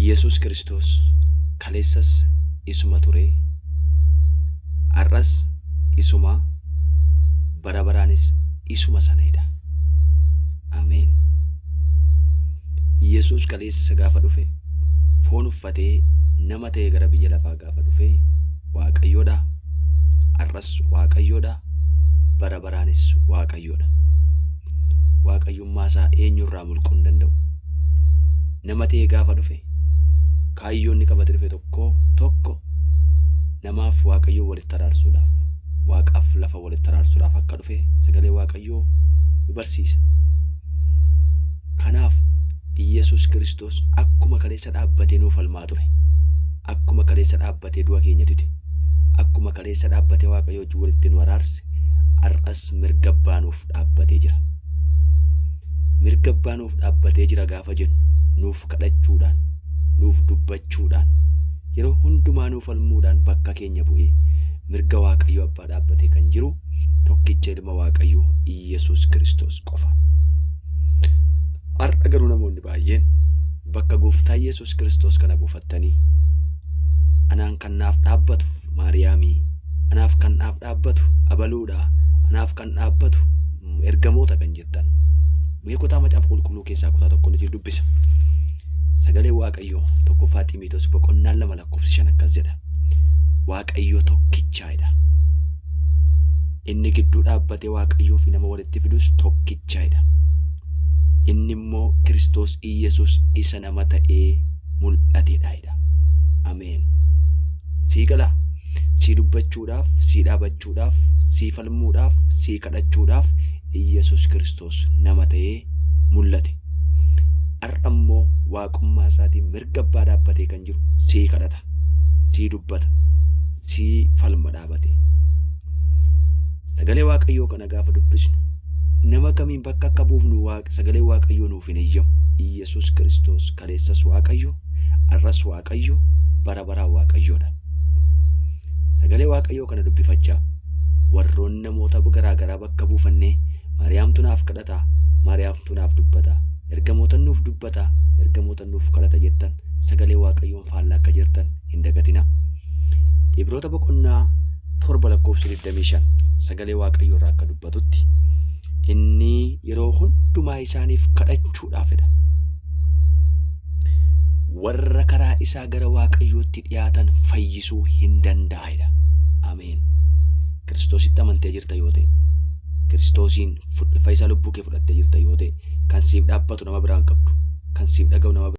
Yesus Kiristoos kaleessas isuma ture, arras isuma, bara baraanis isuma sanadha. Ameen. Yesus kaleessa gaafa dhufe foon uffatee nama ta'e gara biyya lafaa gaafa dhufe Waaqayyoodha. Arras Waaqayyoodha. Bara baraanis Waaqayyoodha. Waaqayyummaa isaa eenyurraa mulquu hin danda'u. Nama ta'e gaafa dhufe kaayyoonni qabate dhufe tokko namaaf Waaqayyoo walitti araarsuudhaaf, Waaqaaf lafa walitti araarsuudhaaf akka dhufe sagalee Waaqayyoo nu barsiisa. Kanaaf Yesus Kiristoos akkuma kaleessa dhaabbatee nuuf falmaa ture, akkuma kaleessa dhaabbatee du'a keenya dide, akkuma kaleessa dhaabbatee Waaqayyoo wajjin walitti nu araarse, har'as mirga abbaa nuuf dhaabbatee jira. Mirga abbaa nuuf dhaabbatee jira gaafa jennu nuuf kadhachuudhaan, nuuf dubbachuudhaan, yeroo hundumaa nuuf falmuudhaan bakka keenya bu'ee mirga Waaqayyoo abbaa dhaabbatee kan jiru tokkicha ilma Waaqayyoo Yesus Kiristoos qofa. Har'a garuu namoonni baay'een bakka gooftaa Yesus Kiristoos kana buufattanii anaan kan naaf dhaabbatu Maariyaamii, anaaf kan naaf dhaabbatu abaluudha, anaaf kan dhaabbatu ergamoota kan jettan. Mee kutaa macaafa qulqulluu keessaa kutaa tokko nuti dubbisa. Sagalee Waaqayyoo tokkoffaa Xiimotewos 2:5 akkas jedha. Waaqayyoo tokkichaadha. Inni gidduu dhaabbatee Waaqayyoo fi nama walitti fidus tokkichaadha. Inni immoo Kiristoos Yesus isa nama ta'ee mul'atedha. Ameen. Sii gala, sii dubbachuudhaaf, sii dhaabachuudhaaf, sii falmuudhaaf, sii kadhachuudhaaf Yesus Kiristoos nama ta'ee mul'ate. Har'a immoo waaqummaa isaatiin mirga abbaa dhaabbatee kan jiru sii kadhata, sii dubbata, sii falma dhaabate. Sagalee Waaqayyoo kana gaafa dubbisnu nama kamiin bakka akka buufnu sagalee Waaqayyoo nuuf hin eeyyamu. Yesus Kiristoos kaleessas Waaqayyo, arras Waaqayyo, bara baraan Waaqayyoodha. Sagalee Waaqayyoo kana dubbifachaa warroon namoota garaagaraa bakka buufannee Maariyaamtu naaf kadhata, Maariyaamtu naaf dubbata, ergamoota nuuf dubbata, ergamoota nuuf kadhata jettan sagalee Waaqayyoon faallaa akka jirtan hin dagatina. Ibroota 7:25 sagalee Waaqayyoo irraa akka dubbatutti inni yeroo hundumaa isaaniif kadhachuudhaafidha. Warra karaa isaa gara Waaqayyootti dhiyaatan fayyisuu hin danda'edha. Ameen. Kiristoositti amantee jirta yoo ta'e, Kiristoosiin fayyisaa lubbuu kee fudhattee jirta yoo ta'e, kan siif dhaabbatu nama biraan qabdu, kan siif dhaga'u nama